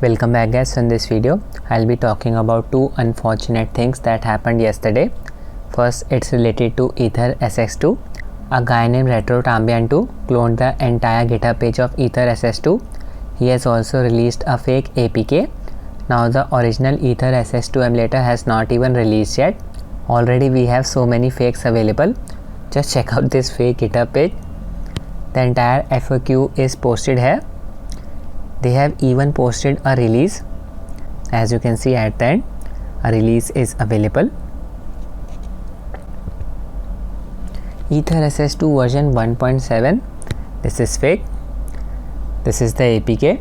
Welcome back guys. In this video I'll be talking about two unfortunate things that happened yesterday. First, it's related to Ether SX2. A guy named RetroTambian2 cloned the entire GitHub page of Ether SX2. He has also released a fake APK. Now the original Ether SX2 emulator has not even released yet. Already we have so many fakes available. Just check out this fake GitHub page. The entire FAQ is posted here. They have even posted a release. As you can see at the end, a release is available. Ether SX2 version 1.7. This is fake. This is the APK.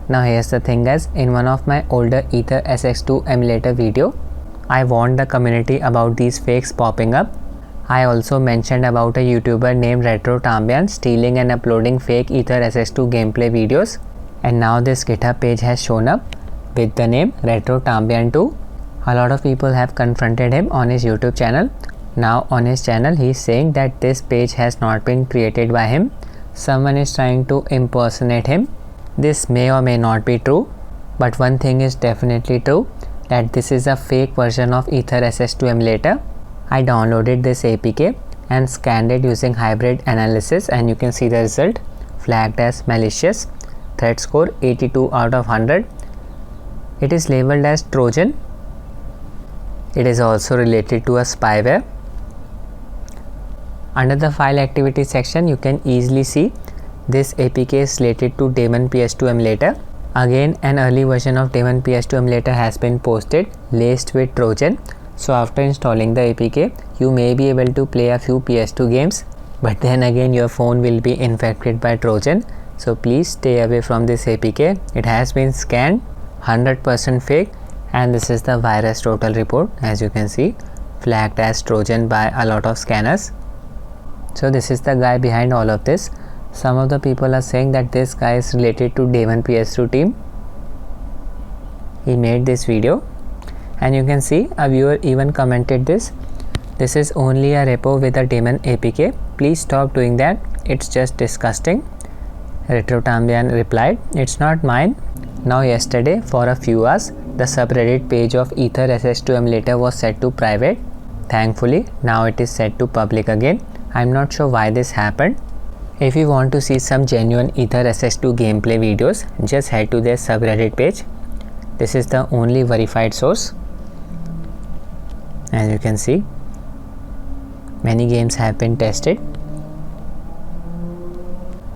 Now here's the thing guys, in one of my older Ether SX2 emulator video, I warned the community about these fakes popping up. I also mentioned about a YouTuber named RetroTambian stealing and uploading fake Ether SX2 gameplay videos. And now this GitHub page has shown up with the name RetroTambian2. A lot of people have confronted him on his YouTube channel. Now on his channel he is saying that this page has not been created by him. Someone is trying to impersonate him. This may or may not be true, but one thing is definitely true, that this is a fake version of Ether SX2 emulator. I downloaded this APK and scanned it using hybrid analysis, and you can see the result flagged as malicious. Threat score 82 out of 100. It is labeled as Trojan. It is also related to a spyware. Under the file activity section, you can easily see this APK is related to Daemon PS2 emulator. Again, an early version of Daemon PS2 emulator has been posted laced with Trojan. So after installing the APK, you may be able to play a few PS2 games, but then again your phone will be infected by Trojan. So please stay away from this APK. It has been scanned, 100% fake, and this is the virus total report, as you can see, flagged as Trojan by a lot of scanners. So this is the guy behind all of this. Some of the people are saying that this guy is related to Daemon PS2 team. He made this video, and you can see a viewer even commented this. This is only a repo with a Daemon APK. Please stop doing that. It's just disgusting. RetroTambian replied, "It's not mine." Now yesterday for a few hours the subreddit page of Ether SX2 emulator was set to private. Thankfully now it is set to public again. I'm not sure why this happened. If you want to see some genuine Ether SX2 gameplay videos, just head to their subreddit page. This is the only verified source. As you can see, many games have been tested.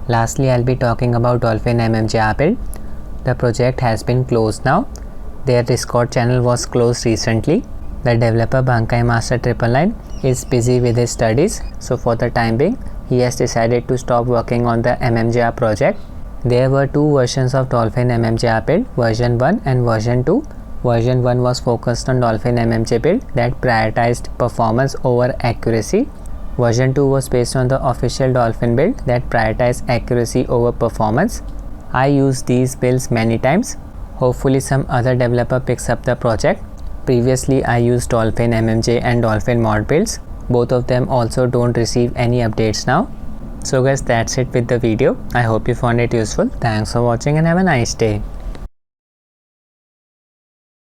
Lastly, I'll be talking about Dolphin MMJR build. The project has been closed now. Their Discord channel was closed recently. The developer Bankai Master 999 is busy with his studies, so for the time being, he has decided to stop working on the MMJR project. There were two versions of Dolphin MMJR build, version 1 and version 2. Version 1 was focused on Dolphin MMJ build that prioritized performance over accuracy. Version 2 was based on the official Dolphin build that prioritized accuracy over performance. I used these builds many times. Hopefully some other developer picks up the project. Previously I used Dolphin MMJ and Dolphin mod builds. Both of them also don't receive any updates now. So guys, that's it with the video. I hope you found it useful. Thanks for watching and have a nice day.